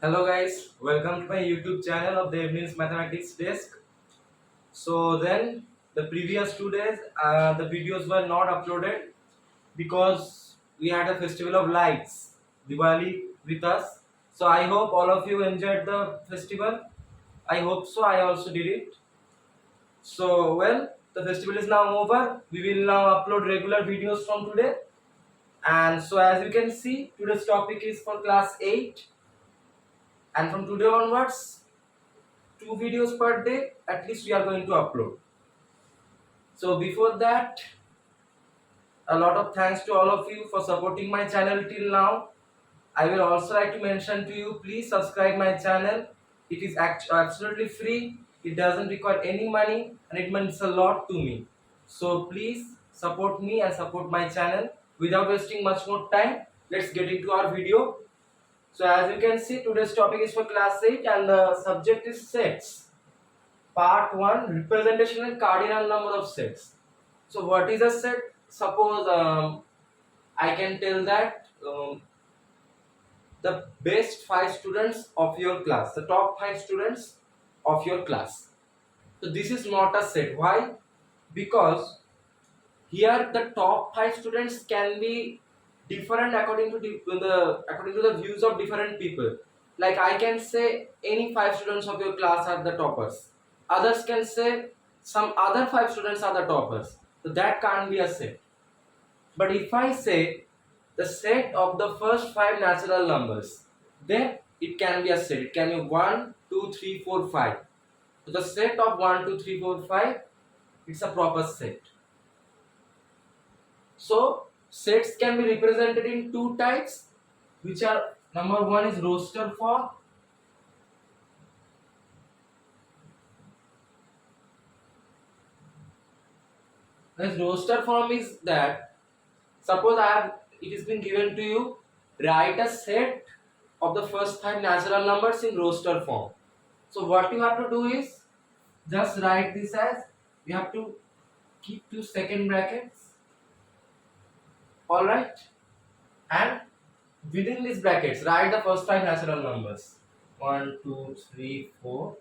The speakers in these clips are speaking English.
Hello guys, welcome to my YouTube channel of Debneel's Mathematics Desk. So then the previous 2 days the videos were not uploaded because we had a festival of lights, Diwali with us. So I hope all of you enjoyed the festival. I hope so. I also did it. So well, the festival is now over. We will now upload regular videos from today. And so as you can see, today's topic is for class 8, and from today onwards 2 videos per day at least we are going to upload. So before that, a lot of thanks to all of you for supporting my channel till now. I will also like to mention to you, please subscribe my channel. It is absolutely free, it doesn't require any money, and it means a lot to me. So please support me and support my channel. Without wasting much more time, let's get into our video. So as you can see, today's topic is for class 8 and the subject is sets. Part 1, representation and cardinal number of sets. So what is a set? Suppose I can tell that the best 5 students of your class, the top 5 students of your class. So this is not a set. Why? Because here the top 5 students can be different according to the views of different people. Like I can say any 5 students of your class are the toppers. Others can say some other 5 students are the toppers. So that can't be a set. But if I say the set of the first 5 natural numbers, then it can be a set. It can be 1, 2, 3, 4, 5. So the set of 1, 2, 3, 4, 5, it's a proper set. So sets can be represented in 2 types, which are number 1 is roster form. This roster form is that, suppose it has been given to you, write a set of the first 5 natural numbers in roster form. So what you have to do is just write this as, you have to keep 2 second brackets, alright, and within these brackets write the first 5 natural numbers 1, 2, 3, 4,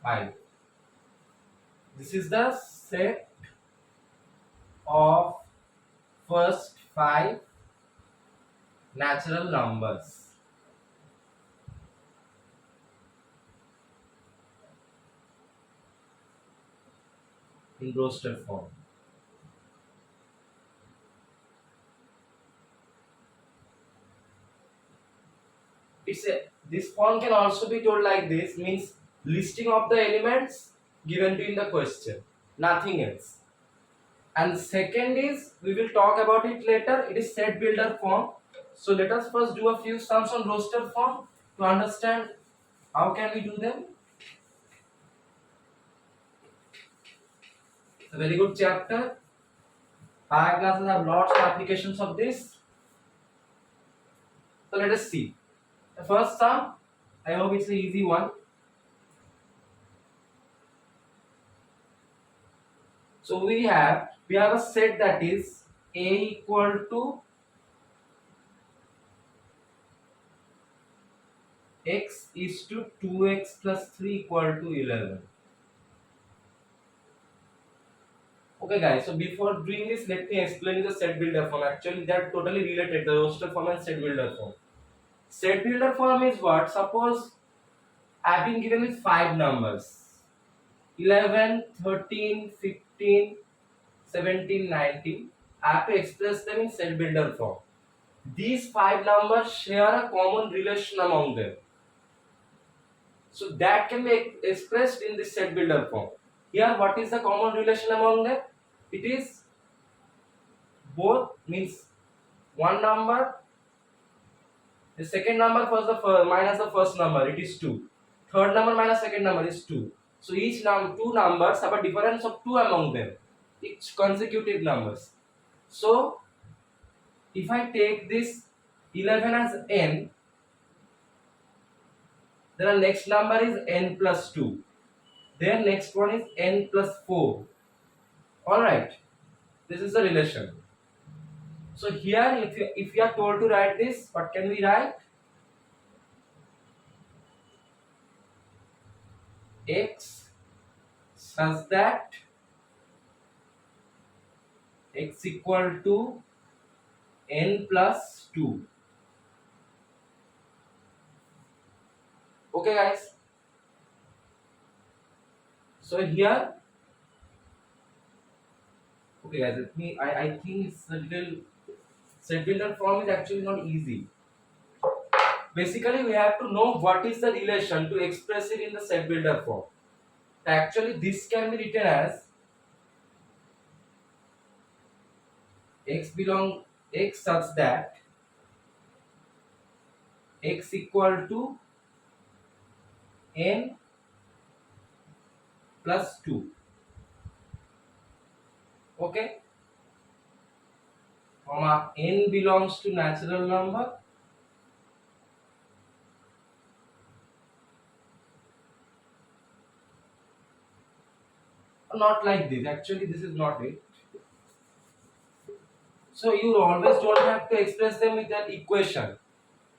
5. This is the set of first 5 natural numbers in roster form. This form can also be told like this, means listing of the elements given to in the question, nothing else. And second is, we will talk about it later, it is set builder form. So let us first do a few sums on roster form to understand how can we do them. It's a very good chapter. Higher classes have lots of applications of this. So let us see. The first sum, I hope it's an easy one. So we have a set that is a equal to x is to 2x plus 3 equal to 11. Okay guys, so before doing this, let me explain the set builder form. Actually they are totally related, the roster form and set builder form. Set builder form is what? Suppose I have been given with 5 numbers 11, 13, 15, 17, 19. I have to express them in set builder form. These 5 numbers share a common relation among them. So that can be expressed in this set builder form. Here what is the common relation among them? It is both, means one number, the second number plus the minus the first number, it is 2. Third number minus second number is 2. So each two numbers have a difference of 2 among them, each consecutive numbers. So if I take this 11 as n, then the next number is n plus 2. Then next one is n plus 4. Alright, this is the relation. So here if you are told to write this, what can we write? x such that x equal to n plus 2. Okay guys, so here, okay guys, I think it's a little, set builder form is actually not easy. Basically we have to know what is the relation to express it in the set builder form. Actually this can be written as x such that x equal to n plus 2. Okay, comma n belongs to natural number, not like this, actually this is not it. So you always don't have to express them with an equation.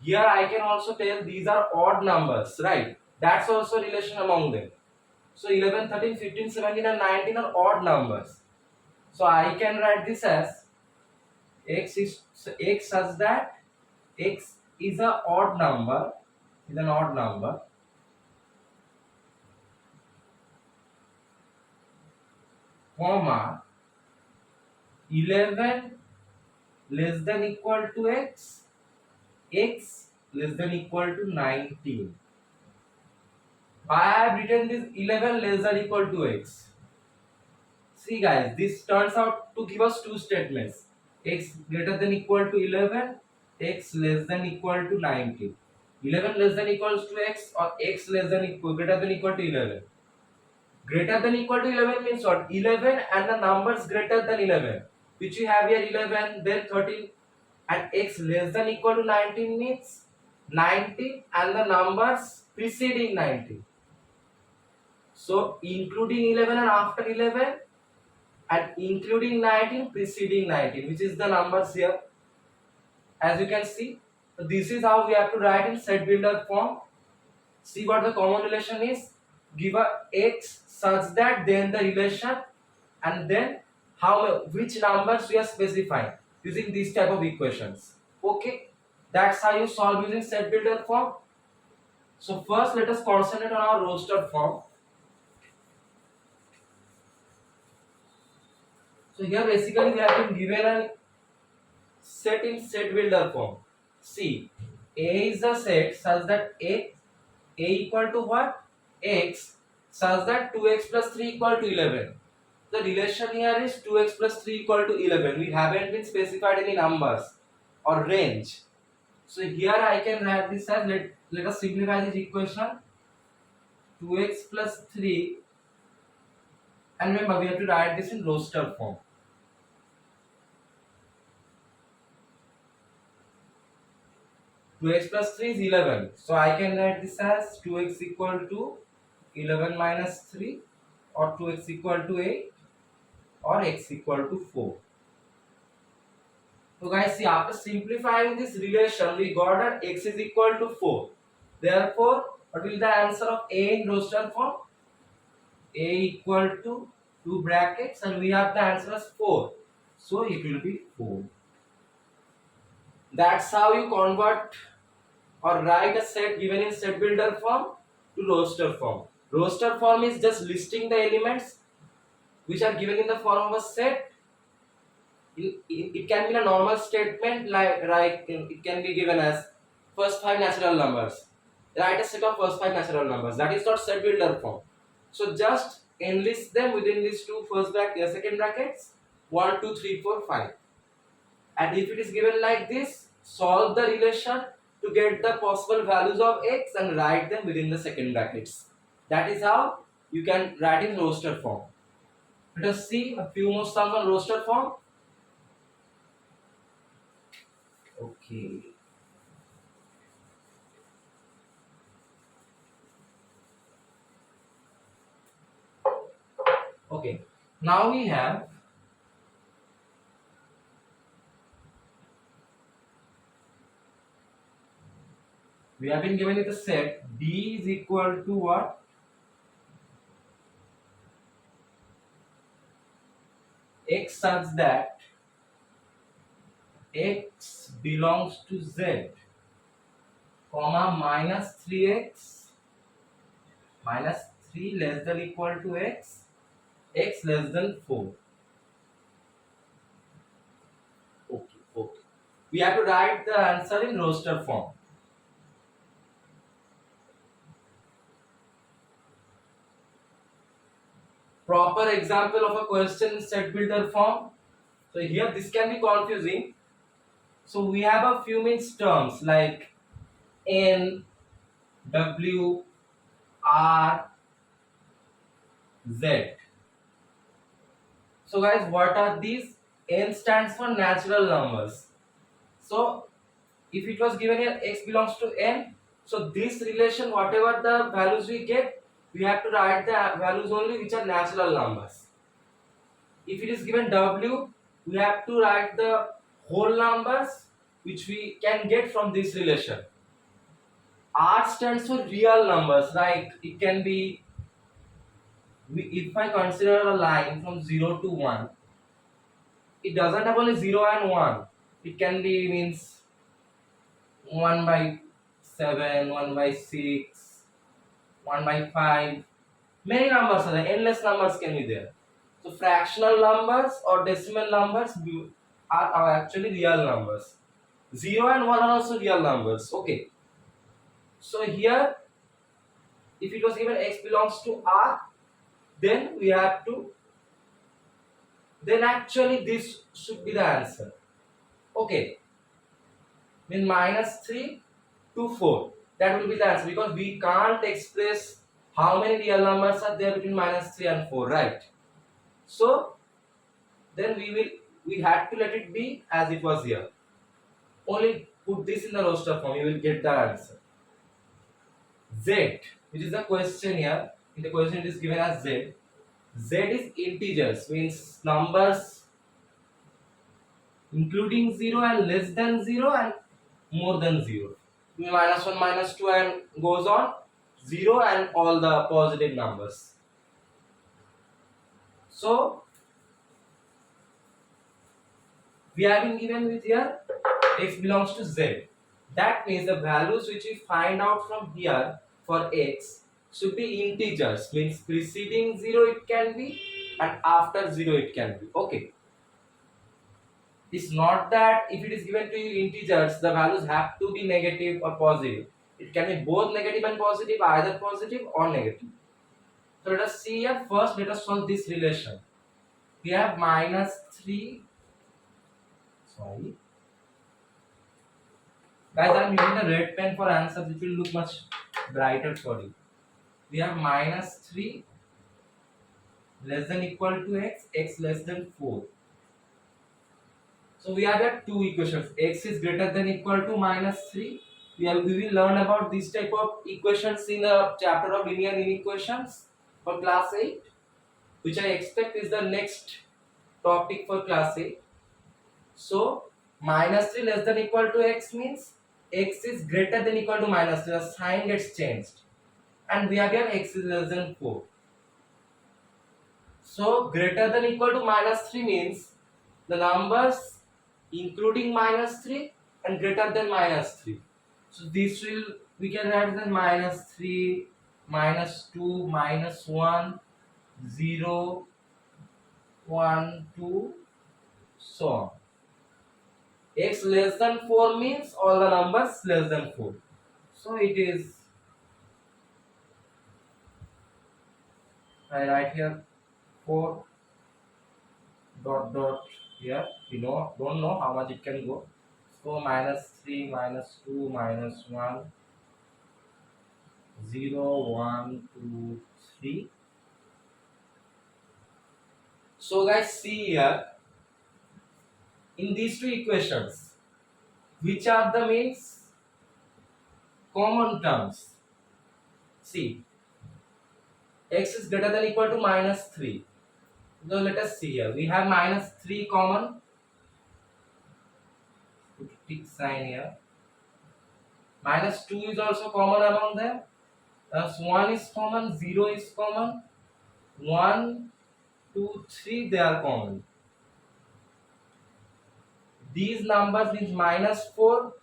Here I can also tell these are odd numbers, right? That's also relation among them. So 11, 13, 15, 17 and 19 are odd numbers. So I can write this as x such that x is a odd number, is an odd number, comma 11 less than equal to x less than equal to 19. I have written this 11 less than equal to x. See guys, this turns out to give us two statements. X greater than equal to 11, x less than equal to 19. 11 less than equals to x, or x less than equal greater than equal to 11. Greater than equal to 11 means what? 11 and the numbers greater than 11, which we have here 11, then 13, and x less than equal to 19 means 19 and the numbers preceding 19. So including 11 and after 11, and including 19 preceding 19, which is the numbers here, as you can see. So this is how we have to write in set builder form. See what the common relation is. Give a x such that, then the relation, and then which numbers we are specifying using these type of equations. Okay, that's how you solve using set builder form. So first let us concentrate on our roster form. So here basically we have been given a set in set builder form. See, A is a set such that A equal to what? X such that 2x plus 3 equal to 11. The relation here is 2x plus 3 equal to 11. We haven't been specified any numbers or range. So here I can write this as, let us simplify this equation. 2x plus 3, and remember we have to write this in roster form. 2x plus 3 is 11. So I can write this as 2x equal to 11 minus 3, or 2x equal to 8, or x equal to 4. So guys, see, after simplifying this relation, we got that x is equal to 4. Therefore, what will be the answer of A in roster form? A equal to 2 brackets, and we have the answer as 4. So it will be 4. That's how you convert or write a set given in set builder form to roster form. Roster form is just listing the elements which are given in the form of a set. It can be a normal statement, like it can be given as first 5 natural numbers. Write a set of first 5 natural numbers. That is not set builder form. So just enlist them within these two second brackets, 1, 2, 3, 4, 5. And if it is given like this, solve the relation to get the possible values of x and write them within the second brackets. That is how you can write in roster form. Let us see a few more sums on roster form. Okay. Okay. Now we have been given it a set D is equal to what? x such that x belongs to z, comma minus 3x minus 3 less than equal to x less than 4. Okay, okay. We have to write the answer in roster form. Proper example of a question in set builder form. So here this can be confusing. So we have a few means terms like n, w, r, z. So guys, what are these? N stands for natural numbers. So if it was given here x belongs to n, so this relation, whatever the values we get, we have to write the values only which are natural numbers. If it is given w, we have to write the whole numbers which we can get from this relation. R stands for real numbers, like it can be, if I consider a line from 0 to 1, it doesn't have only 0 and 1. It can be means 1 by 7, 1 by 6, 1 by 5. Many numbers are there, endless numbers can be there. So fractional numbers or decimal numbers are actually real numbers. 0 and 1 are also real numbers. Okay. So here, if it was given x belongs to R, then we have to, then actually this should be the answer. Okay. Mean minus 3 to 4. That will be the answer because we can't express how many real numbers are there between minus 3 and 4, right? So then we had to let it be as it was here. Only put this in the roster form, you will get the answer. Z, which is the question here. In the question it is given as Z. Z is integers, means numbers including 0 and less than 0 and more than 0. Minus 1, minus 2 and goes on. 0 and all the positive numbers. So we have been given with here x belongs to z. That means the values which we find out from here for x should be integers, means preceding 0 it can be and after 0 it can be. Okay. It's not that if it is given to you integers, the values have to be negative or positive. It can be both negative and positive, either positive or negative. So let us see here. First, let us solve this relation. We have minus 3. Sorry. Guys, I am using the red pen for answers. It will look much brighter for you. We have minus 3 less than equal to x less than 4. So we have here two equations. X is greater than equal to minus 3. We will learn about this type of equations in a chapter of linear inequations for class 8, which I expect is the next topic for class 8. So minus 3 less than equal to x means x is greater than equal to minus 3. The sign gets changed. And we have here x is less than 4. So greater than equal to minus 3 means the numbers including minus 3 and greater than minus 3. So this will, we can write as minus 3, minus 2, minus 1, 0, 1, 2, so on. X less than 4 means all the numbers less than 4. So it is, I write here 4 dot dot here. We don't know how much it can go. So minus 3, minus 2, minus 1, 0, 1, 2, 3. So guys, see here, in these two equations, which are the means common terms? See, x is greater than equal to minus 3. So let us see here. We have minus 3 common. Put a tick sign here. Minus 2 is also common among them. Thus 1 is common, 0 is common. 1, 2, 3 they are common. these numbers means minus 4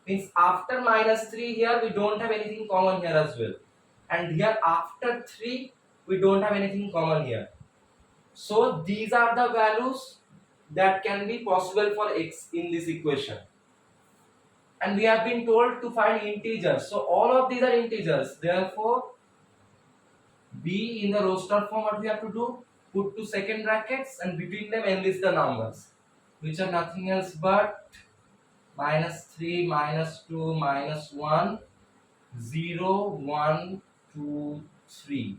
means after minus 3 here we don't have anything common here as well, and here after 3 we don't have anything common here. So these are the values that can be possible for x in this equation, and we have been told to find integers. So all of these are integers, therefore b in the roster form, what we have to do, put two second brackets and between them enlist the numbers which are nothing else but minus 3, minus 2, minus 1, 0, 1, 2, 3.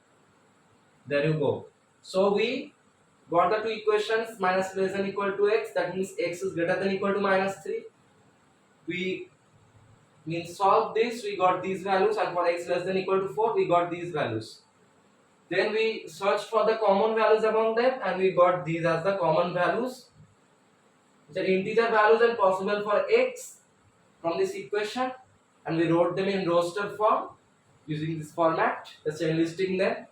There you go. So we got the two equations, minus less than equal to x, that means x is greater than equal to minus 3. We solve this, we got these values, and for x less than equal to 4 we got these values. Then we searched for the common values among them and we got these as the common values, which are integer values and possible for x from this equation, and we wrote them in roster form using this format, just enlisting them.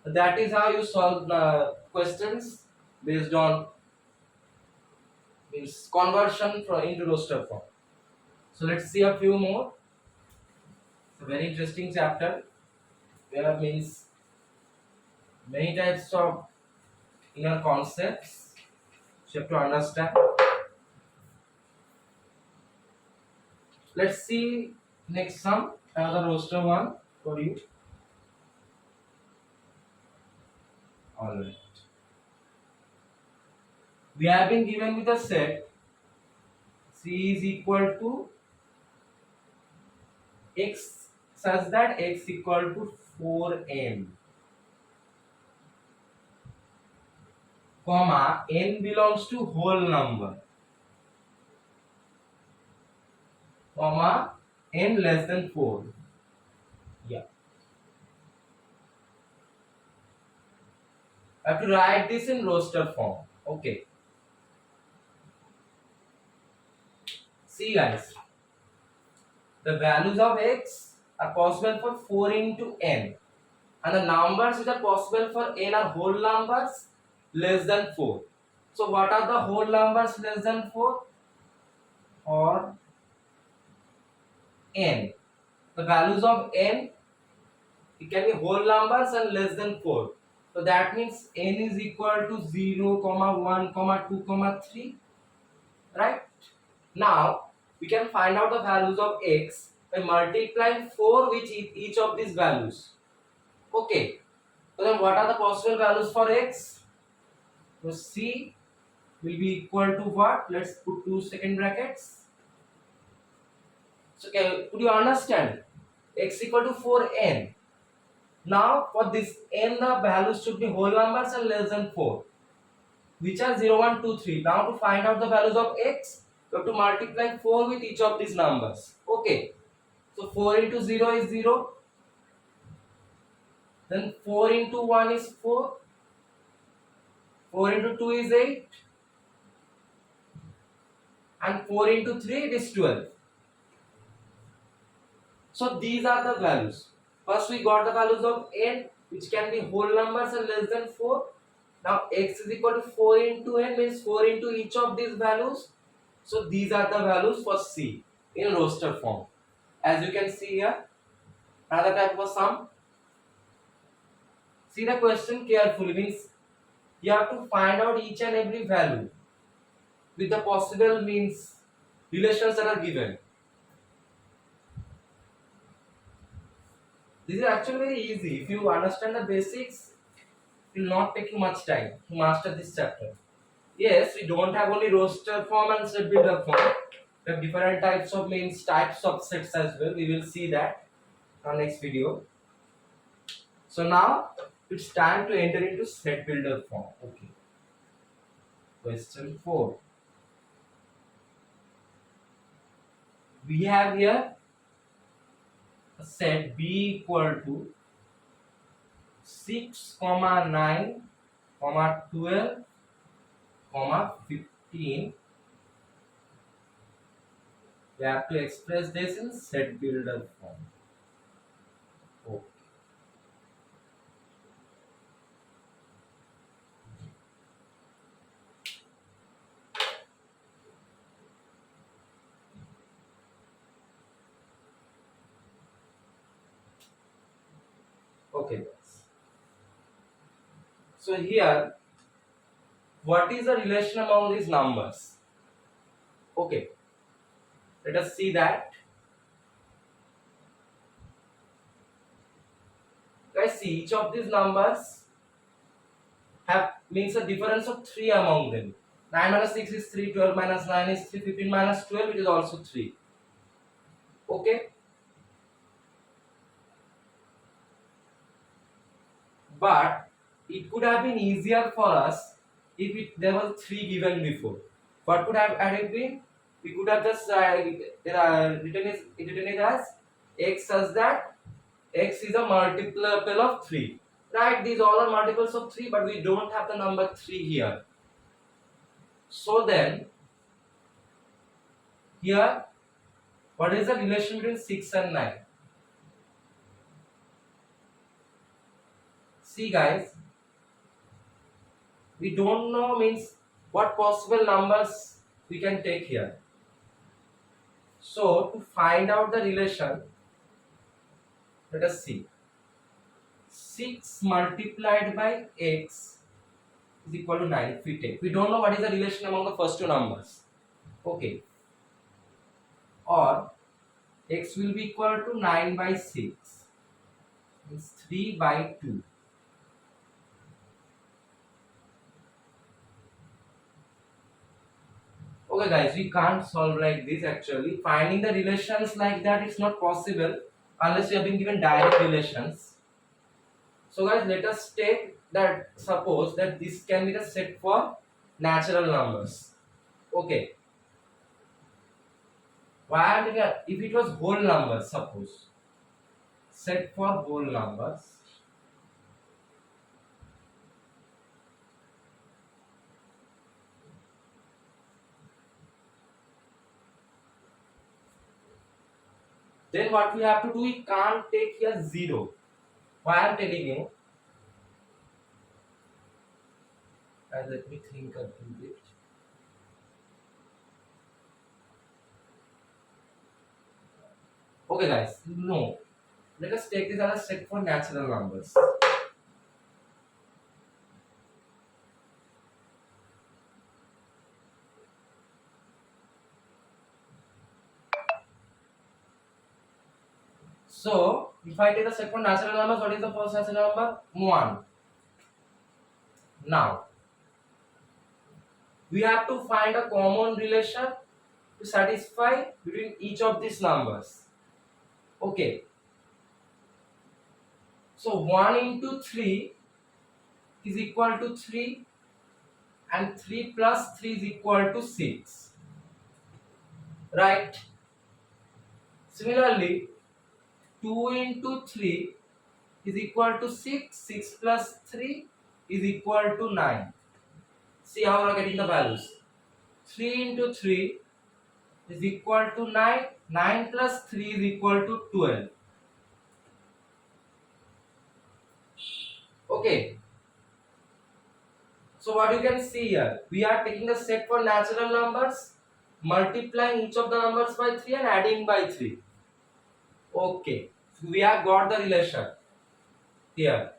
That is how you solve the questions based on means conversion from into roster form. So let's see a few more. It's a very interesting chapter where means many types of inner concepts you have to understand. Let's see next sum, another roster one for you. Alright. We have been given with a set C is equal to x such that x equal to 4n, comma n belongs to whole number, comma n less than 4. Yeah. I have to write this in roster form. Okay. See guys, the values of x are possible for 4 into n, and the numbers which are possible for n are whole numbers less than 4. So what are the whole numbers less than 4? Or n. The values of n, it can be whole numbers and less than 4. So that means n is equal to 0, 1, 2, 3. Right? Now we can find out the values of x by multiplying 4 with each of these values. Okay. So then what are the possible values for x? So c will be equal to what? Let's put two second brackets. So could you understand? X equal to 4n. Now for this n, the values should be whole numbers and less than 4, which are 0, 1, 2, 3. Now to find out the values of x, you have to multiply 4 with each of these numbers. Okay. So 4 into 0 is 0. Then 4 into 1 is 4. 4 into 2 is 8. And 4 into 3 it is 12. So these are the values. First we got the values of n, which can be whole numbers and less than 4. Now x is equal to 4 into n means 4 into each of these values. So these are the values for C in roster form. As you can see here, another type of sum. See the question carefully, means you have to find out each and every value with the possible means relations that are given. This is actually very easy. If you understand the basics, it will not take you much time to master this chapter. Yes, we don't have only roster form and set builder form. We have different types of types of sets as well. We will see that in our next video. So now it's time to enter into set builder form. Okay. Question 4. We have here a set B equal to 6, 9, 12, 15. We have to express this in set builder form. Okay. Okay. So here, what is the relation among these numbers? Okay, let us see that. Guys, see, each of these numbers have means a difference of 3 among them. 9 minus 6 is 3, 12 minus 9 is 3, 15 minus 12 it is also 3. Okay, but it could have been easier for us if there was 3 given before. What could have had it been? We could have just written it as x such that x is a multiple of 3. Right, these all are multiples of 3, but we don't have the number 3 here. So then, here, what is the relation between 6 and 9? See guys, we don't know means what possible numbers we can take here. So to find out the relation, let us see. 6 multiplied by x is equal to 9 if we take. We don't know what is the relation among the first two numbers. Okay. Or x will be equal to 9 by 6. Means 3 by 2. Okay guys, we can't solve like this actually. Finding the relations like that is not possible unless you have been given direct relations. So guys, let us take that, suppose that this can be the set for natural numbers. Okay. Why am I, if it was whole numbers, suppose set for whole numbers, then what we have to do, we can't take here 0. Why I am telling you, and let me think a little bit. Okay guys, no, let us take this as a set for natural numbers. So if I take the set for natural numbers, what is the first natural number? 1. Now we have to find a common relation to satisfy between each of these numbers. Okay, so 1 into 3 is equal to 3 and 3 plus 3 is equal to 6, right? Similarly, 2 into 3 is equal to 6, 6 plus 3 is equal to 9. See how we are getting the values. 3 into 3 is equal to 9, 9 plus 3 is equal to 12. Okay. So what you can see here, we are taking the set for natural numbers, multiplying each of the numbers by 3 and adding by 3. Okay. So we have got the relation here.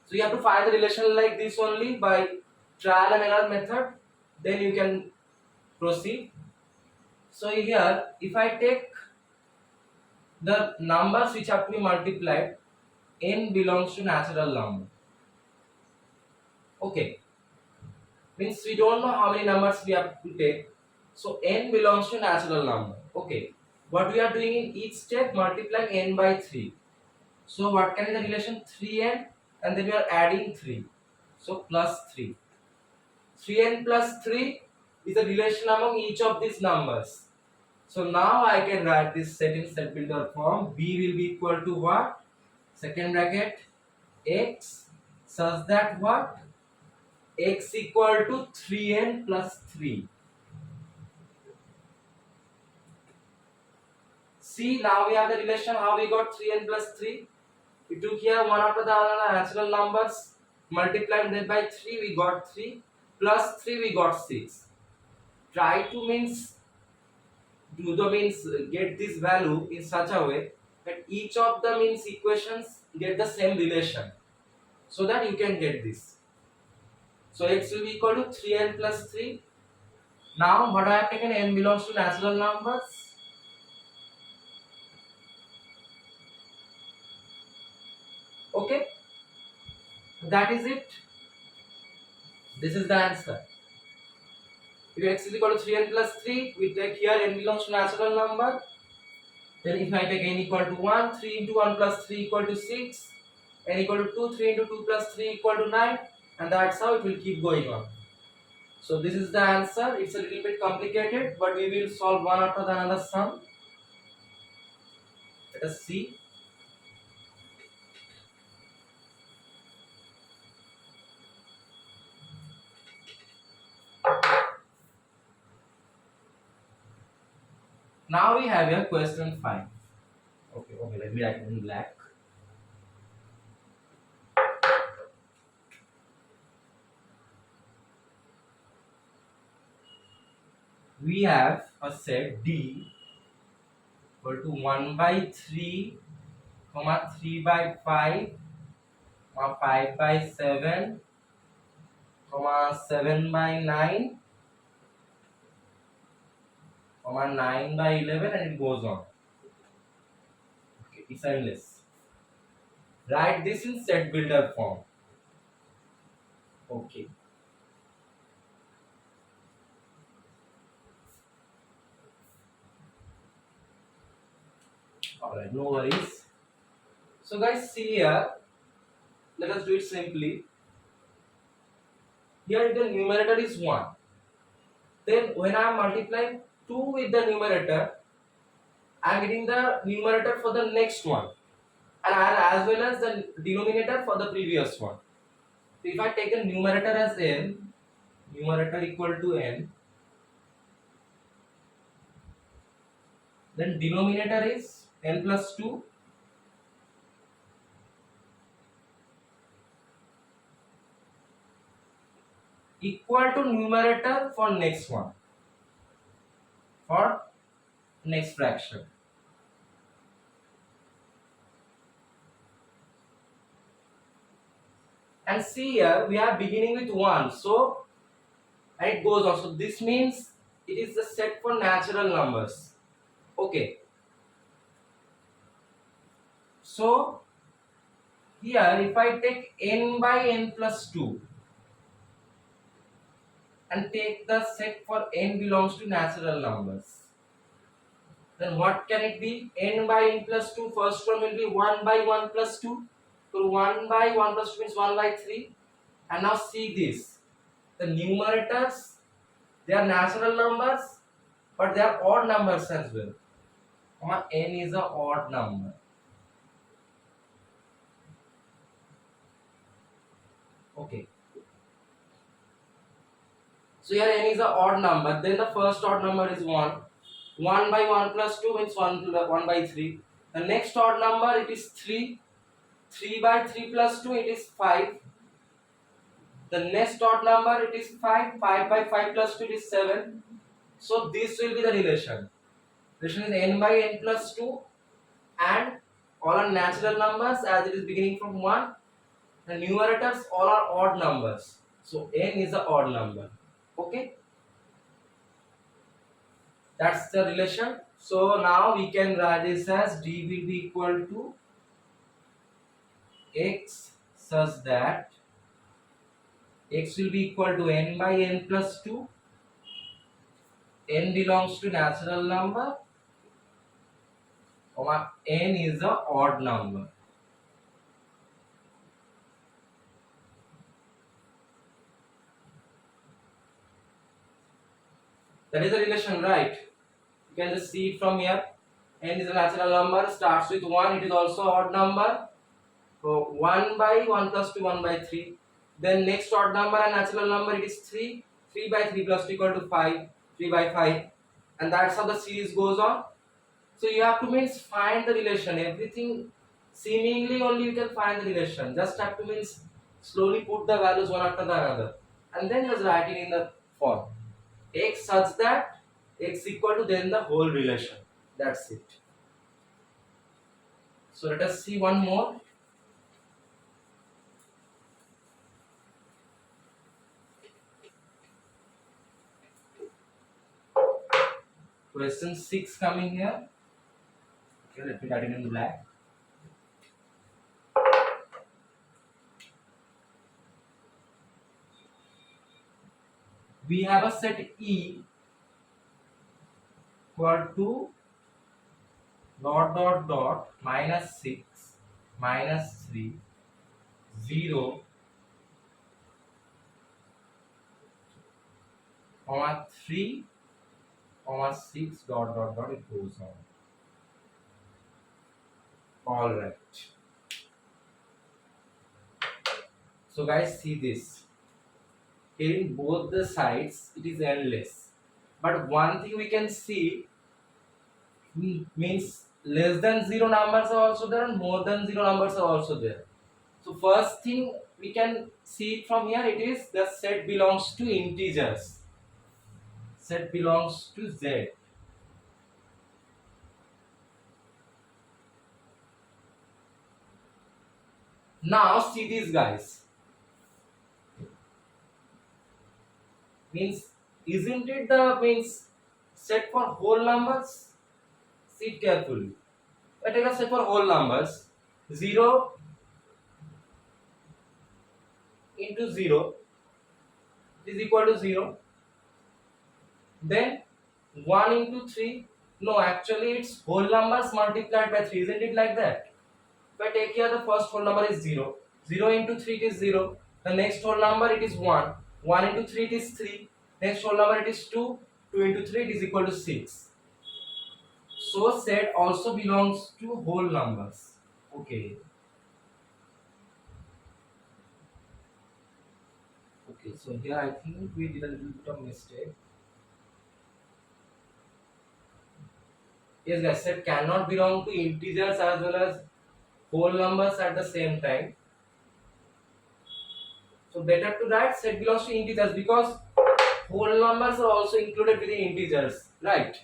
So you have to find the relation like this only by trial and error method. Then you can proceed. So here, if I take the numbers which have to be multiplied, n belongs to natural number. Okay. Means we don't know how many numbers we have to take. So n belongs to natural number. Okay. What we are doing in each step, multiplying n by 3. So what can be the relation? 3n, and then we are adding 3. So plus 3. 3n plus 3 is the relation among each of these numbers. So now I can write this set in set builder form. B will be equal to what? Second bracket x such that what? X equal to 3n plus 3. See, now we have the relation how we got 3n plus 3. We took here one after the other natural numbers, multiplied them by 3, we got 3, plus 3 we got 6. Try to means do the means get this value in such a way that each of the means equations get the same relation, so that you can get this. So x will be equal to 3n plus 3. Now what I have taken, n belongs to natural numbers. Okay, that is it. This is the answer. If x is equal to 3n plus 3, we take here n belongs to natural number. Then if I take n equal to 1, 3 into 1 plus 3 equal to 6, n equal to 2, 3 into 2 plus 3 equal to 9, and that's how it will keep going on. So this is the answer. It's a little bit complicated, but we will solve one after the another sum. Let us see. Now we have here question 5. Okay, let me write it in black. We have a set D equal to 1 by 3, 3 by 5, 5 by 7, 7 by 9, 9 by 11, and it goes on. Okay, it's endless. Write this in set builder form. Okay. Alright, no worries. So guys, see here. Let us do it simply. Here the numerator is 1. Then when I am multiplying 2 with the numerator, I am getting the numerator for the next one, and as well as the denominator for the previous one. So if I take a numerator as n, numerator equal to n, then denominator is n plus 2, equal to numerator for next one, for next fraction. And see here, we are beginning with 1, so and it goes on. So this means it is the set for natural numbers. Okay. So here, if I take n by n plus 2 and take the set for n belongs to natural numbers, then what can it be? N by n plus 2, first one will be 1 by 1 plus 2. So 1 by 1 plus 2 means 1 by 3. And now see this. The numerators, they are natural numbers, but they are odd numbers as well. N is an odd number. Okay. So here n is an odd number. Then the first odd number is 1. 1 by 1 plus 2 means 1 by 3. The next odd number, it is 3. 3 by 3 plus 2, it is 5. The next odd number, it is 5. 5 by 5 plus 2, it is 7. So this will be the relation. Relation is n by n plus 2, and all are natural numbers as it is beginning from 1. The numerators all are odd numbers. So n is an odd number. Okay. That's the relation. So now we can write this as D will be equal to x such that x will be equal to n by n plus 2. N belongs to natural number, n is an odd number. That is the relation, right? You can just see it from here. N is a natural number, starts with 1, it is also odd number. So 1 by 1 plus 2, 1 by 3. Then next odd number and natural number, it is 3. 3 by 3 plus 2 equal to 5. 3 by 5. And that's how the series goes on. So you have to means find the relation. Everything seemingly only you can find the relation. Just have to means slowly put the values one after the another. And then just write it in the form. X such that x equal to then the whole relation. That's it. So let us see one more. Question 6 coming here. Okay, let me write it in black. We have a set E equal to dot dot dot minus 6 minus 3 0 comma 3 comma 6 dot dot dot, it goes on. All right. So guys, see this. Here in both the sides, it is endless. But one thing we can see means less than 0 numbers are also there and more than 0 numbers are also there. So first thing we can see it from here, it is the set belongs to integers. Set belongs to Z. Now see these guys. Means isn't it the means set for whole numbers? See it carefully. I take a set for whole numbers. 0 into 0 is equal to 0. Then 1 into 3. No, actually it's whole numbers multiplied by 3. Isn't it like that? If I take here the first whole number is 0. 0 into 3 it is 0. The next whole number it is 1. 1 into 3 it is 3. Next whole number it is 2. 2 into 3 it is equal to 6. So set also belongs to whole numbers. Okay. Okay, so here I think we did a little bit of mistake. Yes guys, set cannot belong to integers as well as whole numbers at the same time. So better to write set belongs to integers because whole numbers are also included within integers, right?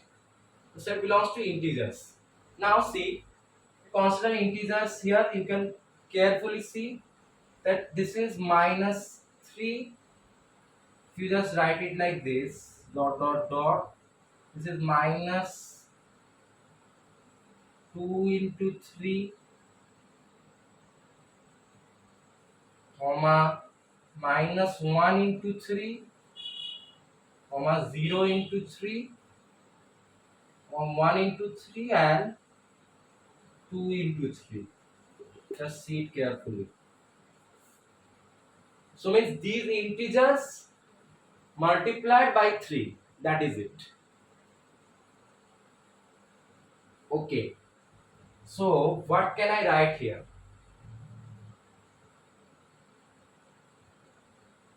So set belongs to integers. Now see, consider integers here. You can carefully see that this is minus 3. If you just write it like this, dot dot dot, this is minus 2 into 3 comma minus 1 into 3 comma 0 into 3 comma 1 into 3 and 2 into 3. Just see it carefully. So means these integers multiplied by 3, that is it. Okay, so what can I write here?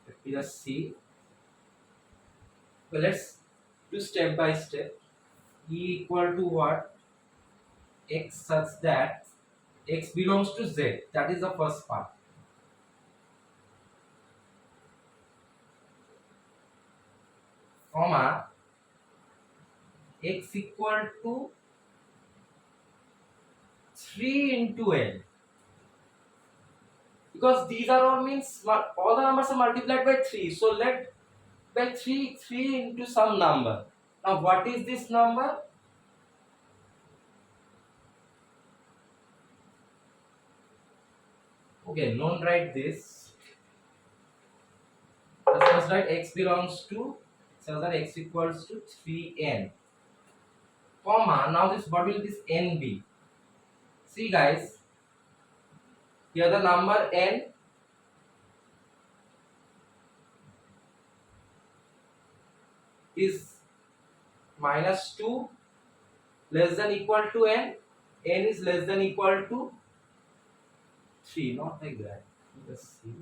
Let me just see. Well, let's do step by step. E equal to what? X such that X belongs to Z. That is the first part. Comma X equal to 3 into N. Because these are all means all the numbers are multiplied by 3. So let by 3 into some number. Now what is this number? Okay, don't write this. Let's first write X belongs to, so that X equals to 3N. Comma, now this, what will this N be? See guys, here the number N is minus 2 less than equal to N. N is less than equal to 3, not like that. Let's see.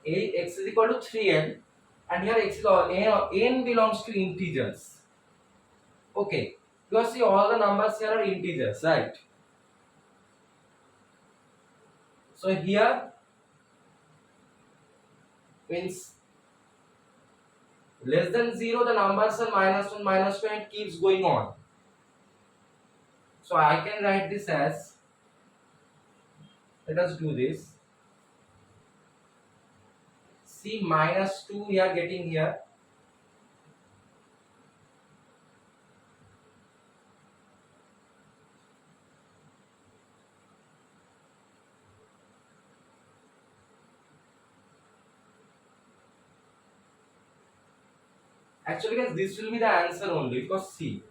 X is equal to 3N. and here x is all n belongs to integers. Okay, because see all the numbers here are integers, right? So here means less than 0 the numbers are -1 -2 and it keeps going on. So I can write this as, let us do this, see -2 we are getting here. Actually guys, this will be the answer only, because see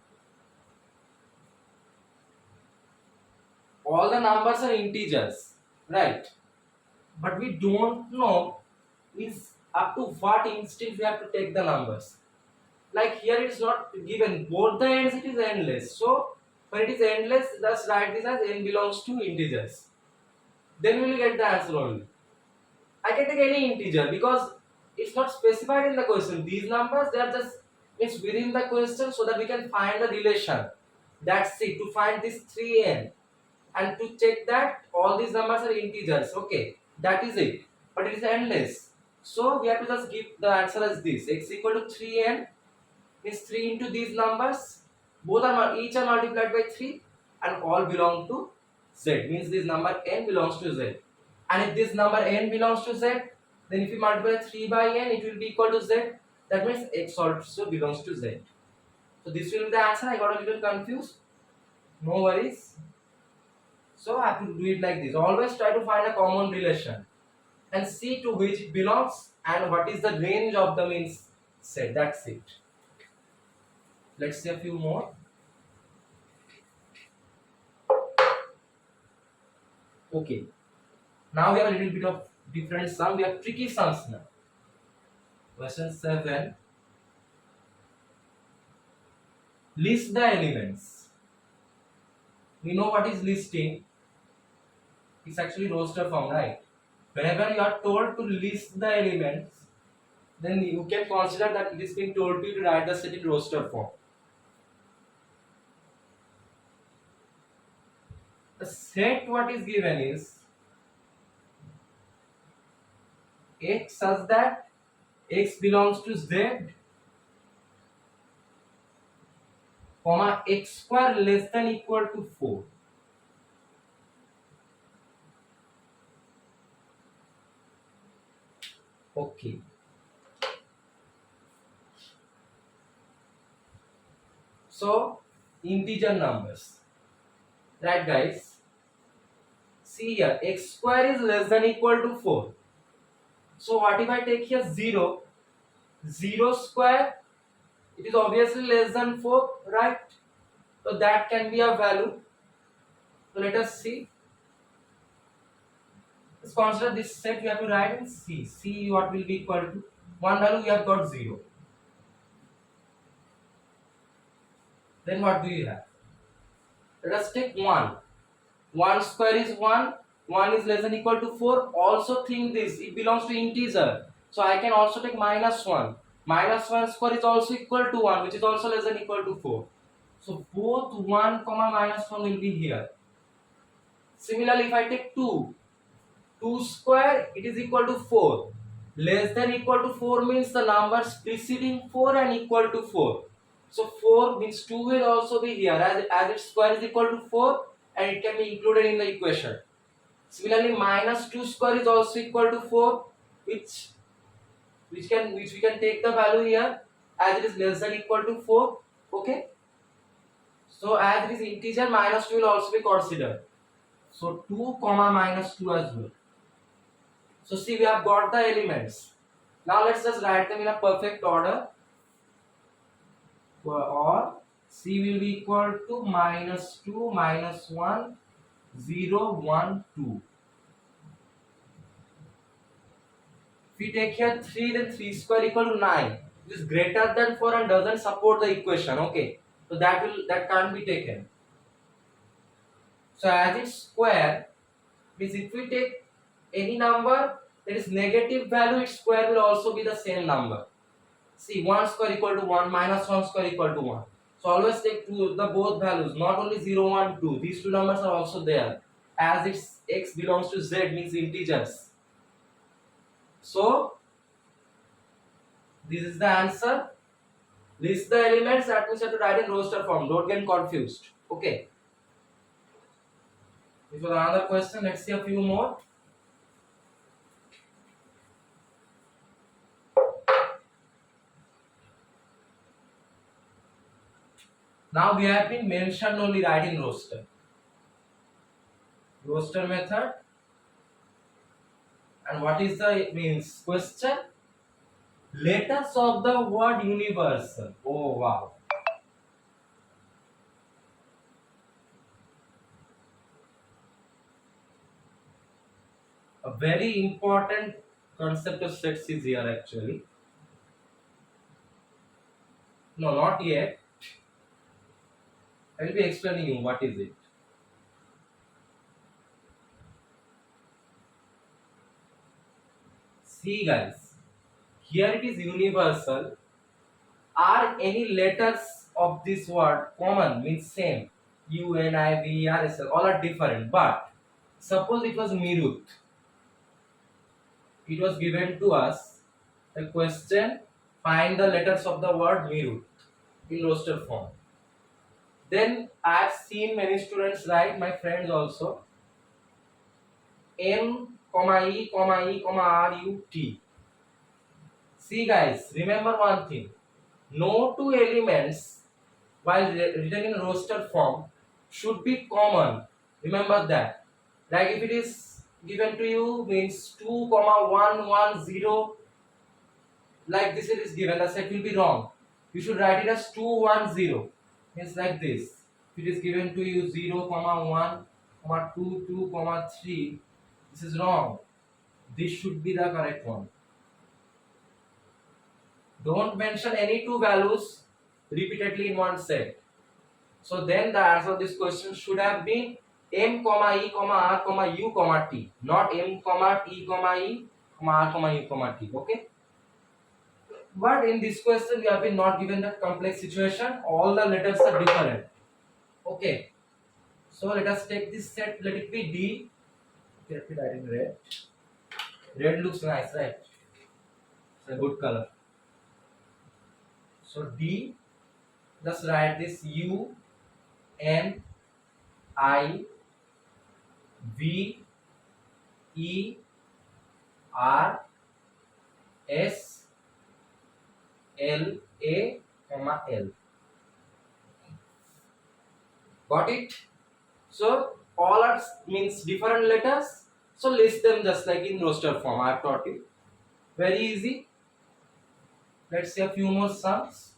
all the numbers are integers, right? But we don't know is up to what instant we have to take the numbers. Like here it's not given, both the ends it is endless. So when it is endless, just write this as n belongs to integers. Then we will get the answer only. I can take any integer because it's not specified in the question. These numbers they are just it's within the question so that we can find the relation. That's it. To find this 3n and to check that all these numbers are integers. Okay, that is it. But it is endless. So we have to just give the answer as this: x equal to 3n means 3 into these numbers. Both are each are multiplied by 3 and all belong to z. Means this number n belongs to z. And if this number n belongs to z, then if you multiply 3 by n, it will be equal to z. That means x also belongs to z. So this will be the answer. I got a little confused. No worries. So I have to do it like this. Always try to find a common relation and see to which it belongs and what is the range of the means set. That's it. Let's see a few more. Okay. Now we have a little bit of different sum. We have tricky sums now. Question 7. List the elements. We know what is listing. It's actually roster form, right? Whenever you are told to list the elements, then you can consider that it is being told to you to write the set in roster form. The set what is given is x such that x belongs to z, comma x square less than equal to 4. Okay. So integer numbers, right guys? See here, x square is less than equal to 4. So what if I take here 0? 0 square, it is obviously less than 4, right? So that can be a value. So let us see. Let's consider this set we have to write and see. See what will be equal to. One value we have got 0. Then what do you have? Let us take 1. 1 square is 1. 1 is less than equal to 4. Also think this, it belongs to integer. So I can also take -1. -1 square is also equal to 1, which is also less than equal to 4. So both 1 comma -1 will be here. Similarly, if I take 2, 2 square it is equal to 4. Less than equal to 4 means the numbers preceding 4 and equal to 4. So 4 means 2 will also be here as its square is equal to 4 and it can be included in the equation. Similarly, -2 square is also equal to 4, which we can take the value here as it is less than equal to 4. Okay. So as it is integer, -2 will also be considered. So 2 comma -2 as well. So see, we have got the elements. Now let's just write them in a perfect order. Or C will be equal to -2 -1 0 1 2. If we take here 3, then 3 square equal to 9. It is greater than 4 and doesn't support the equation. Okay, so that can't be taken. So as its square means if we take any number that is negative value, its square will also be the same number. See, 1 square equal to 1 minus 1 square equal to 1. So always take two, the both values, not only 0, 1, 2. These two numbers are also there. As its x belongs to z means integers. So this is the answer. List the elements that means you have to write in roster form. Don't get confused. Okay. This was another question. Let's see a few more. Now we have been mentioned only writing roster. Roster method. And what is the means question? Letters of the word universal. Oh wow. A very important concept of sets is here actually. No, not yet. I will be explaining you what is it. See guys, here it is universal. Are any letters of this word common means same? U, N, I, V, R, S, L, all are different. But suppose it was Mirut. It was given to us the question, find the letters of the word Mirut in roster form. Then I have seen many students write, my friends also, M, E, R, U, T. See guys, remember one thing. No two elements while written in roster form should be common. Remember that. Like if it is given to you means 2, 1, 1, 0, like this it is given, the set will be wrong. You should write it as 2, 1, 0. Means like this. If it is given to you 0, 1, 2, 2, 3, this is wrong. This should be the correct one. Don't mention any two values repeatedly in one set. So then the answer of this question should have been M, E, R, U, T. Not M, T, E, R, U, T. Okay. But in this question we have been not given that complex situation. All the letters are different. Okay. So let us take this set. Let it be D. Let me write in red. Red looks nice, right? It's a good color. So D. Just write this U, N, I, V, E, R, S, L, A, L. Got it? So all are means different letters. So list them just like in roster form. I have taught you. Very easy. Let's see a few more sums.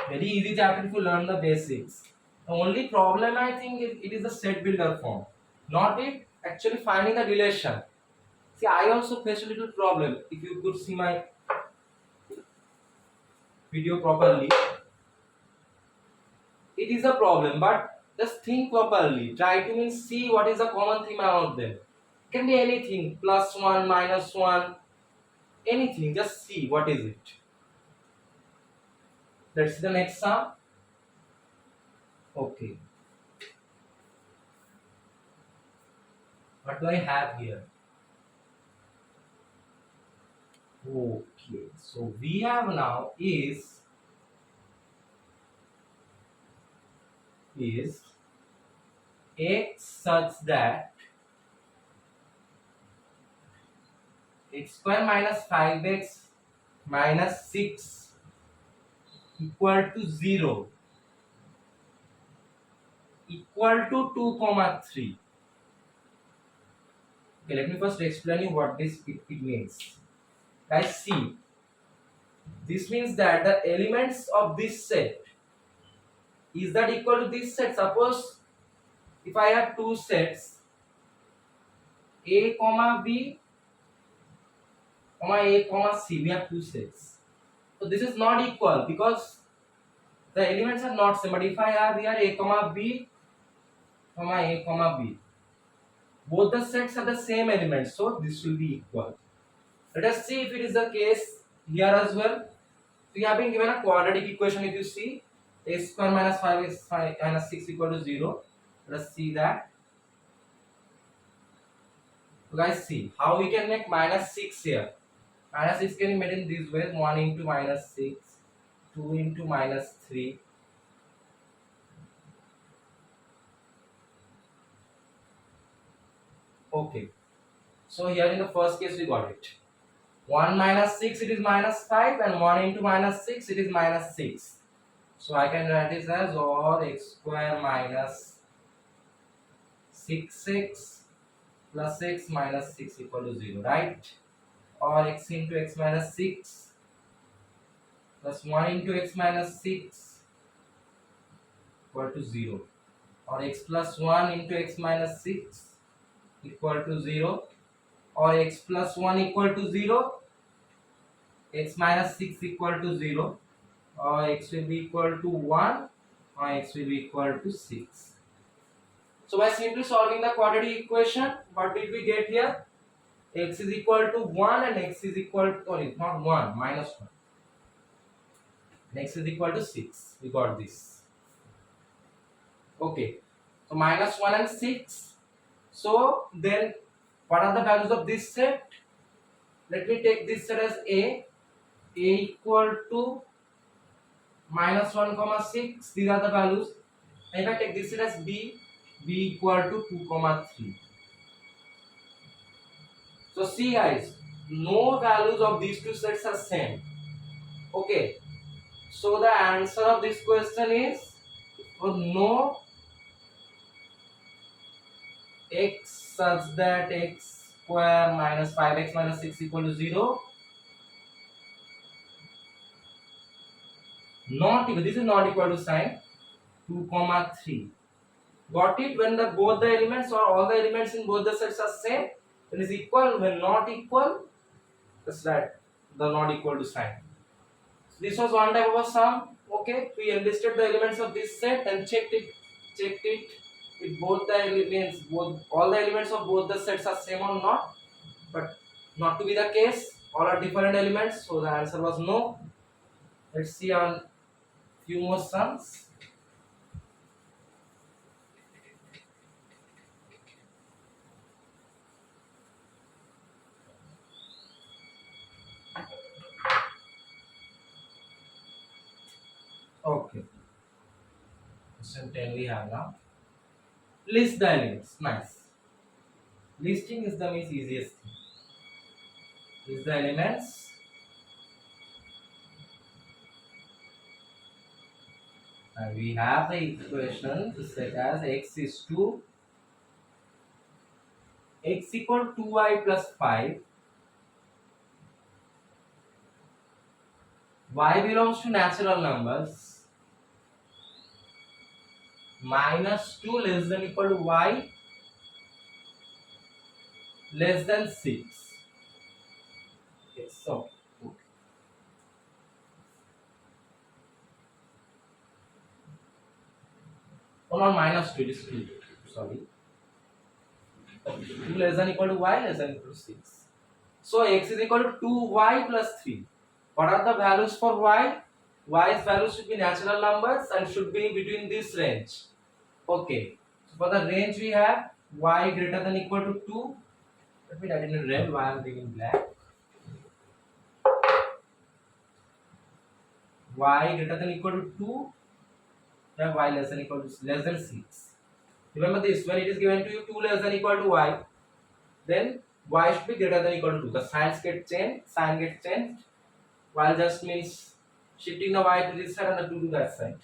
Very easy chapter if you learn the basics. The only problem I think it is the set builder form. Not it actually finding the relation. See, I also faced a little problem. If you could see my video properly, it is a problem, but just think properly. Try to see what is the common theme among them. It can be anything, +1, -1, anything. Just see what is it. Let's see the next sum. Okay. What do I have here? Okay. So we have now is x such that x square minus 5x minus 6 equal to 0 equal to 2, 3. Okay, let me first explain you what it means. Guys, see, this means that the elements of this set is that equal to this set. Suppose if I have two sets A, B, A, C, we have two sets. So this is not equal because the elements are not same. But if I have here A, B, A, B, both the sets are the same elements, so this will be equal. Let us see if it is the case here as well. We have been given a quadratic equation. If you see, a square minus 5 is 5 minus 6 equal to 0. Let us see that. So guys, see how we can make minus 6 here. Minus 6 can be made in these ways: 1 into minus 6, 2 into minus 3. Okay. So here in the first case we got it. 1 minus 6 it is minus 5, and 1 into minus 6 it is minus 6. So I can write this as or x square minus 6x plus x minus 6 equal to 0, right? Or x into x minus 6 plus 1 into x minus 6 equal to 0. Or x plus 1 into x minus 6 equal to 0. Or x plus 1 equal to 0, x minus 6 equal to 0, or x will be equal to 1, or x will be equal to 6. So by simply solving the quadratic equation, what did we get here? X is equal to 1 and x is equal to, sorry, not 1, minus 1. And x is equal to 6. We got this. Okay. So minus 1 and 6. So then what are the values of this set? Let me take this set as A equal to minus 1 comma 6. These are the values. And if I take this set as B equal to 2 comma 3. So see guys, no values of these two sets are same. Okay. So the answer of this question is no x such that x square minus 5x minus 6 equal to 0. Not equal. This is not equal to sign. 2 comma 3. Got it? When the both the elements or all the elements in both the sets are same, when is equal. When not equal, just that the not equal to sign. So this was one type of a sum. Okay, we enlisted the elements of this set and checked it if both the elements, all the elements of both the sets are same or not. But not to be the case, all are different elements, so the answer was no. Let's see on few more sums. Okay, question 10 we have now. List the elements. Nice. Listing is the most easiest thing. List the elements. And we have the equation to set as x is to x equal to 2y plus 5. Y belongs to natural numbers. Minus 2 less than equal to y less than 6. Okay, so oh, not minus 2, it is 2. Sorry. 2 less than equal to y less than equal to 6. So x is equal to 2y plus 3. What are the values for y? Y's values should be natural numbers and should be between this range. Okay. So for the range we have y greater than equal to 2. Let me write it in red, y I am taking black. Y greater than equal to 2. Then y less than equal to less than 6. Remember this, when it is given to you 2 less than equal to y, then y should be greater than equal to 2. The signs get changed, sign gets changed. Y just means shifting the y to this side and the 2 to that side.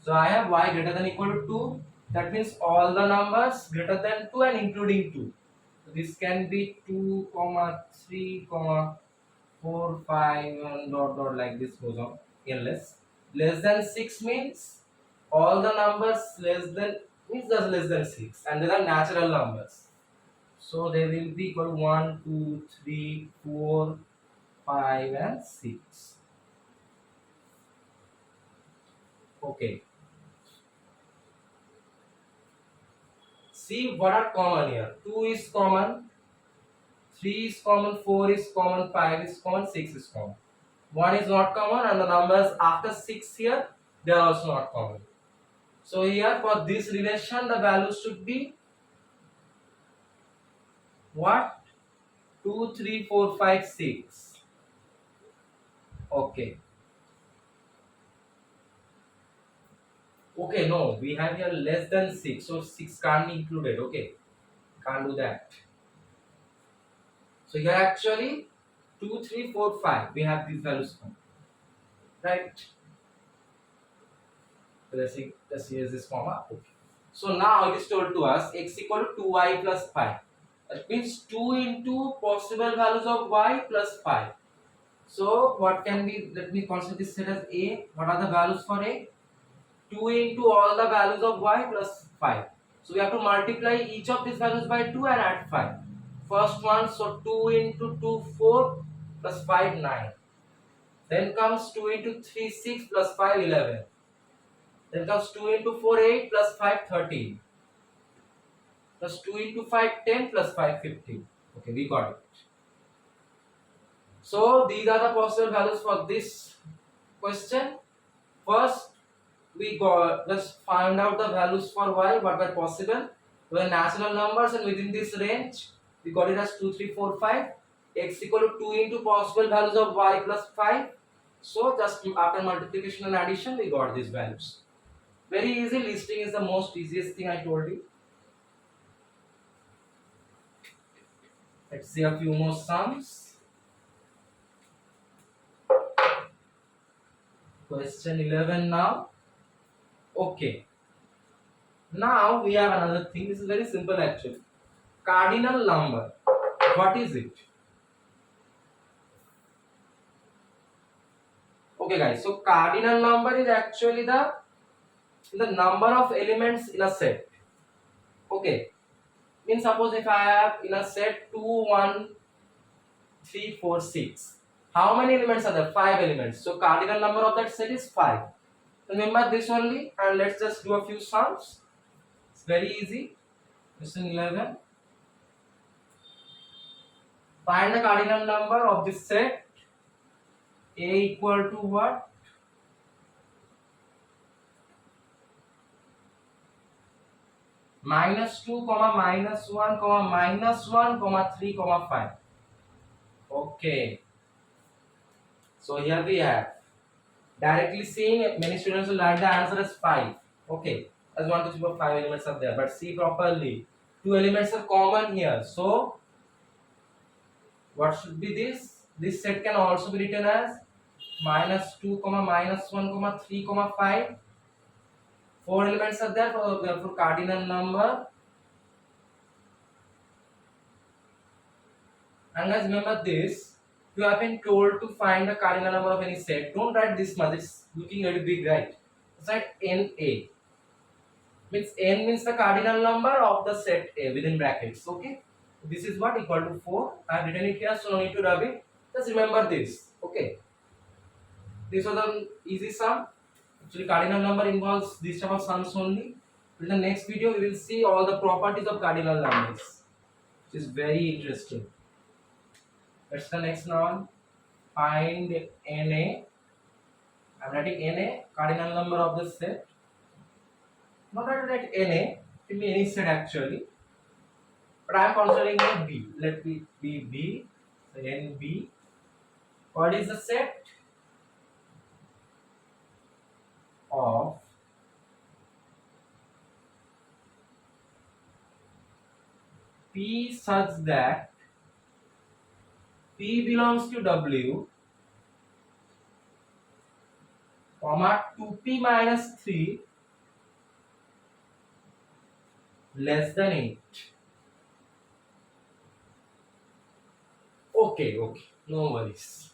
So I have y greater than equal to 2. That means all the numbers greater than 2 and including 2. So this can be 2, 3, 4, 5 and dot dot like this goes on endless. Less than 6 means all the numbers less than means just less than 6 and they are natural numbers. So they will be equal to 1, 2, 3, 4, 5 and 6. Okay. See what are common here. 2 is common, 3 is common, 4 is common, 5 is common, 6 is common. 1 is not common, and the numbers after 6 here, they are also not common. So here for this relation, the values should be what? 2, 3, 4, 5, 6. Okay. Okay, no, we have here less than 6, so 6 can't be included. Okay, can't do that. So here actually 2, 3, 4, 5. We have these values come. Right? So let's use this comma. Okay. So now it is told to us x equal to 2y plus 5. That means 2 into possible values of y plus 5. So what can be, let me consider this set as a. What are the values for a? 2 into all the values of y plus 5. So we have to multiply each of these values by 2 and add 5. First one, so 2 into 2, 4 plus 5, 9. Then comes 2 into 3, 6 plus 5, 11. Then comes 2 into 4, 8 plus 5, 13. Plus 2 into 5, 10 plus 5, 15. Okay, we got it. So these are the possible values for this question. First, we got, let's find out the values for y, what were possible. Were natural numbers, and within this range, we got it as 2, 3, 4, 5. X equal to 2 into possible values of y plus 5. So just after multiplication and addition, we got these values. Very easy. Listing is the most easiest thing I told you. Let's see a few more sums. Question 11 now. Okay. Now we have another thing. This is very simple actually. Cardinal number. What is it? Okay guys, so cardinal number is actually the number of elements in a set. Okay. Means suppose if I have in a set 2, 1, 3, 4, 6. How many elements are there? 5 elements. So cardinal number of that set is 5. Remember this only, and let's just do a few sums. It's very easy. Question 11. Find the cardinal number of this set. A equal to what? -2, -1, -1, 3, 5. Okay. So here we have. Directly seeing, many students will write the answer as 5. Okay. As 1, 2, 3, 4, 5 elements are there. But see properly. 2 elements are common here. So what should be this? This set can also be written as -2, -1, 3, 5. 4 elements are there, therefore cardinal number. And guys, remember this. If you have been told to find the cardinal number of any set, don't write this much. It's looking very big, right? It's like NA. Means N means the cardinal number of the set A within brackets. Okay. This is what equal to 4. I have written it here, so no need to rub it. Just remember this. Okay. This was an easy sum. Actually, cardinal number involves this type of sums only. In the next video, we will see all the properties of cardinal numbers, which is very interesting. That's the next one. Find NA. I'm writing NA, cardinal number of the set. Not that I write NA, it can be any set actually. But I am considering a B. Let me be B. So NB. What is the set of P such that P belongs to W, comma 2P minus 3 less than 8. Okay, no worries.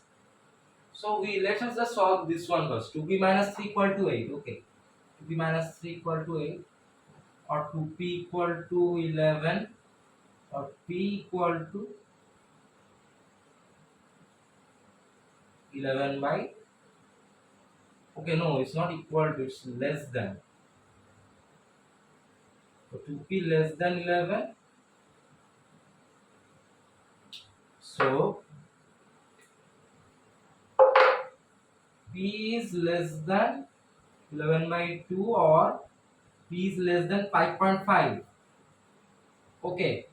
So let us just solve this one first. 2P minus 3 equal to 8. Okay, 2P minus 3 equal to 8, or 2P equal to 11, or P equal to 11 by, okay, no, it's not equal to, it's less than. So 2P less than 11, So P is less than 11 by 2 or P is less than 5.5. Okay.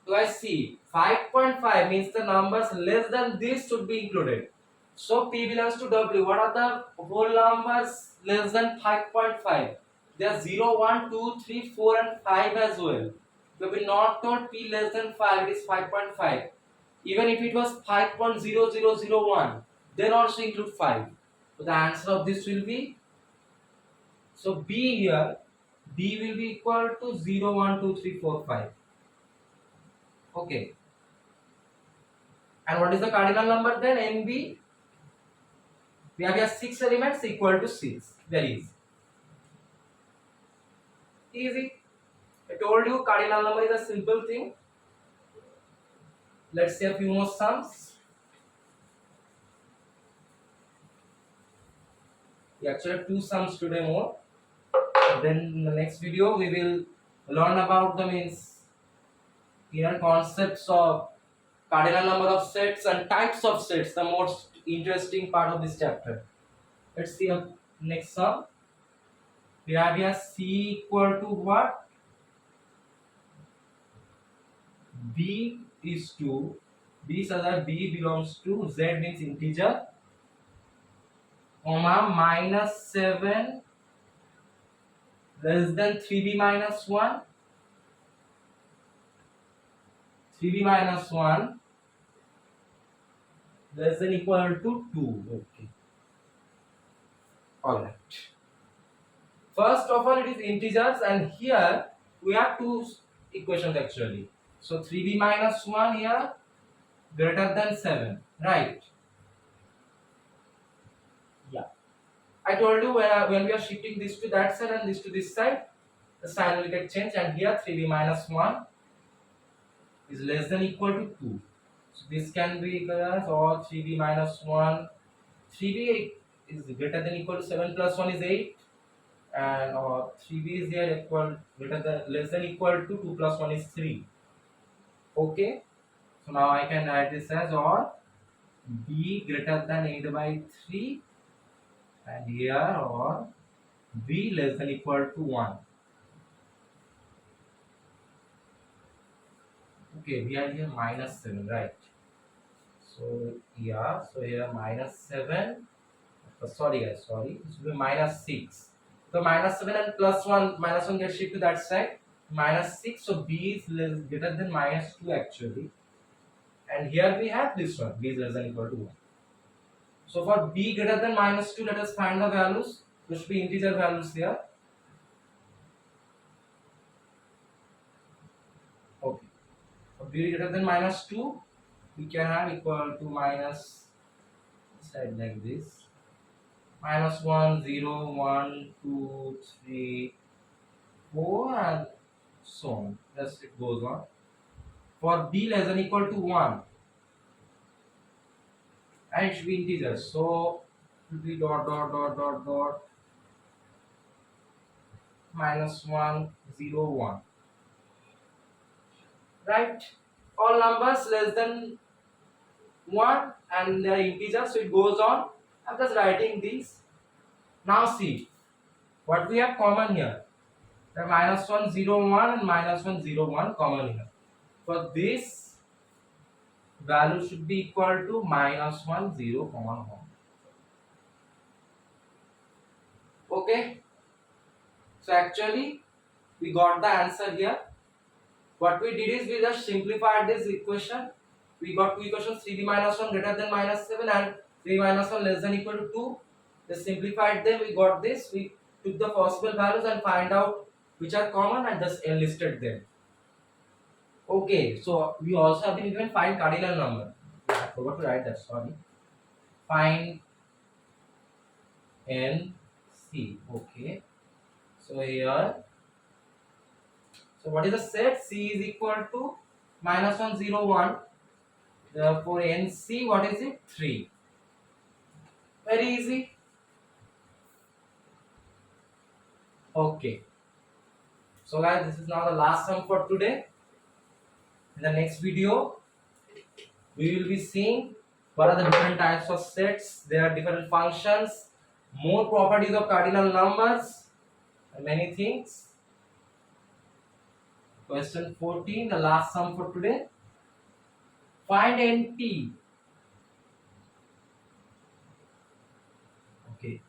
So I see 5.5 means the numbers less than this should be included. So P belongs to W. What are the whole numbers less than 5.5? They are 0, 1, 2, 3, 4 and 5 as well. We will not told P less than 5, it is 5.5. Even if it was 5.0001, then also include 5. So the answer of this will be, so B here, B will be equal to 0, 1, 2, 3, 4, 5. Okay. And what is the cardinal number then? NB. We have here 6 elements equal to 6. Very easy. Easy. I told you cardinal number is a simple thing. Let's see a few more sums. We actually have 2 sums today more. Then in the next video we will learn about the inner concepts of cardinal number of sets and types of sets, the most interesting part of this chapter. Let's see a next sum. We have here C equal to what? B is to B such that B belongs to Z means integer, comma minus 7 less than 3B minus 1, 3B minus 1 less than equal to 2. Okay. Alright. First of all, it is integers, and here we have 2 equations actually. So 3B minus 1 here greater than 7, right? Yeah. I told you when we are shifting this to that side and this to this side, the sign will get changed, and here 3B minus 1 is less than equal to 2. So this can be equal as, or 3B minus 1, 3B is greater than equal to 7 plus 1 is 8, and or 3B is here equal greater than less than equal to 2 plus 1 is 3. Okay, so now I can write this as, or B greater than 8 by 3, and here or B less than equal to 1. Okay, we are here minus 7, right? So yeah, so here minus 7, sorry guys, sorry, it should be minus 6. So minus 7 and plus 1, minus 1 gets shifted to that side, minus 6, so B is greater than minus 2 actually. And here we have this one, B is less than equal to 1. So for B greater than minus 2, let us find the values. There should be integer values here. Okay. For B greater than minus 2, we can have equal to minus, side like this. Minus 1, 0, 1, 2, 3, 4 and so on. Thus it goes on. For B less than equal to 1, and it should be integers. So it will be dot dot dot dot dot minus 1, 0, 1. Right? All numbers less than 1 and they are integers, so it goes on. I'm just writing these. Now see what we have common here. The minus 1, 0, 1 and minus 1, 0, 1 common here. For this value should be equal to minus 1, 0, 1. Okay. So actually we got the answer here. What we did is we just simplified this equation. We got two equations, 3b minus 1 greater than minus 7 and 3 minus 1 less than equal to 2. Just simplified them, we got this. We took the possible values and find out which are common and just enlisted them. Okay, so we also have been given find cardinal number. I forgot to write that, sorry. Find N C. Okay. So here, so what is the set? C is equal to minus 1, 0, 1. Therefore, NC, what is it? 3. Very easy. Okay. So guys, this is now the last sum for today. In the next video, We will be seeing what are the different types of sets, there are different functions, more properties of cardinal numbers, and many things. Question 14, the last sum for today. Find NP. Okay.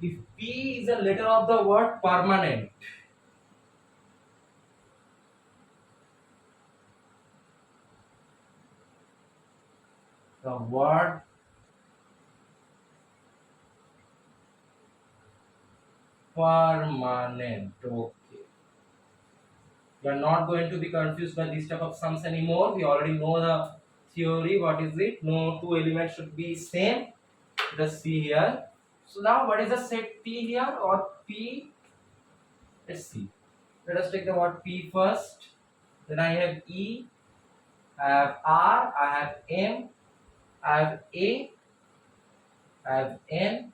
If P is a letter of the word permanent, the word permanent. Okay. We are not going to be confused by this type of sums anymore. We already know the theory. What is it? No two elements should be same. Let us see here. So now what is the set P here or P? Let's see. Let us take the word P first. Then I have E, I have R, I have M, I have A, I have N.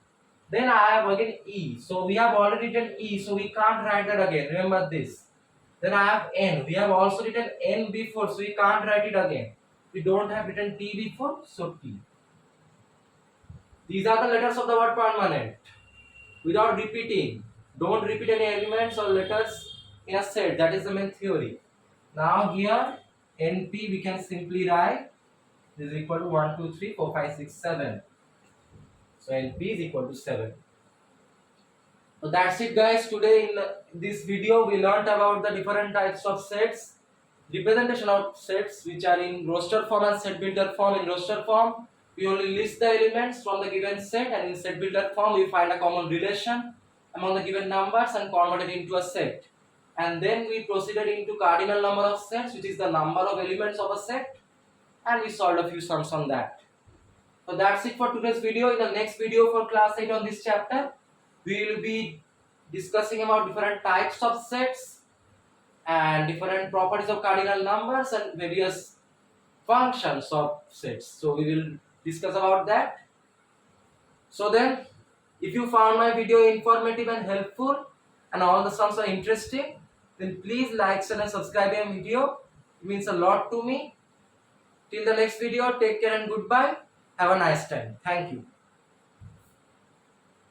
Then I have again E. So we have already written E. So we can't write that again. Remember this. Then I have N. We have also written N before. So we can't write it again. We don't have written T before. So T. These are the letters of the word permanent. Without repeating. Don't repeat any elements or letters in a set. That is the main theory. Now here NP we can simply write is equal to 1, 2, 3, 4, 5, 6, 7. So NP is equal to 7. So that's it guys. Today in this video we learnt about the different types of sets, representation of sets which are in roster form and set builder form. In roster form we only list the elements from the given set, and in set builder form we find a common relation among the given numbers and convert it into a set. And then we proceeded into cardinal number of sets, which is the number of elements of a set, and we solved a few sums on that. So that's it for today's video. In the next video for class 8 on this chapter, we will be discussing about different types of sets and different properties of cardinal numbers and various functions of sets. So we will discuss about that. So then, if you found my video informative and helpful and all the sums are interesting, then please like, share and subscribe my video. It means a lot to me. Till the next video, take care and goodbye. Have a nice time. Thank you.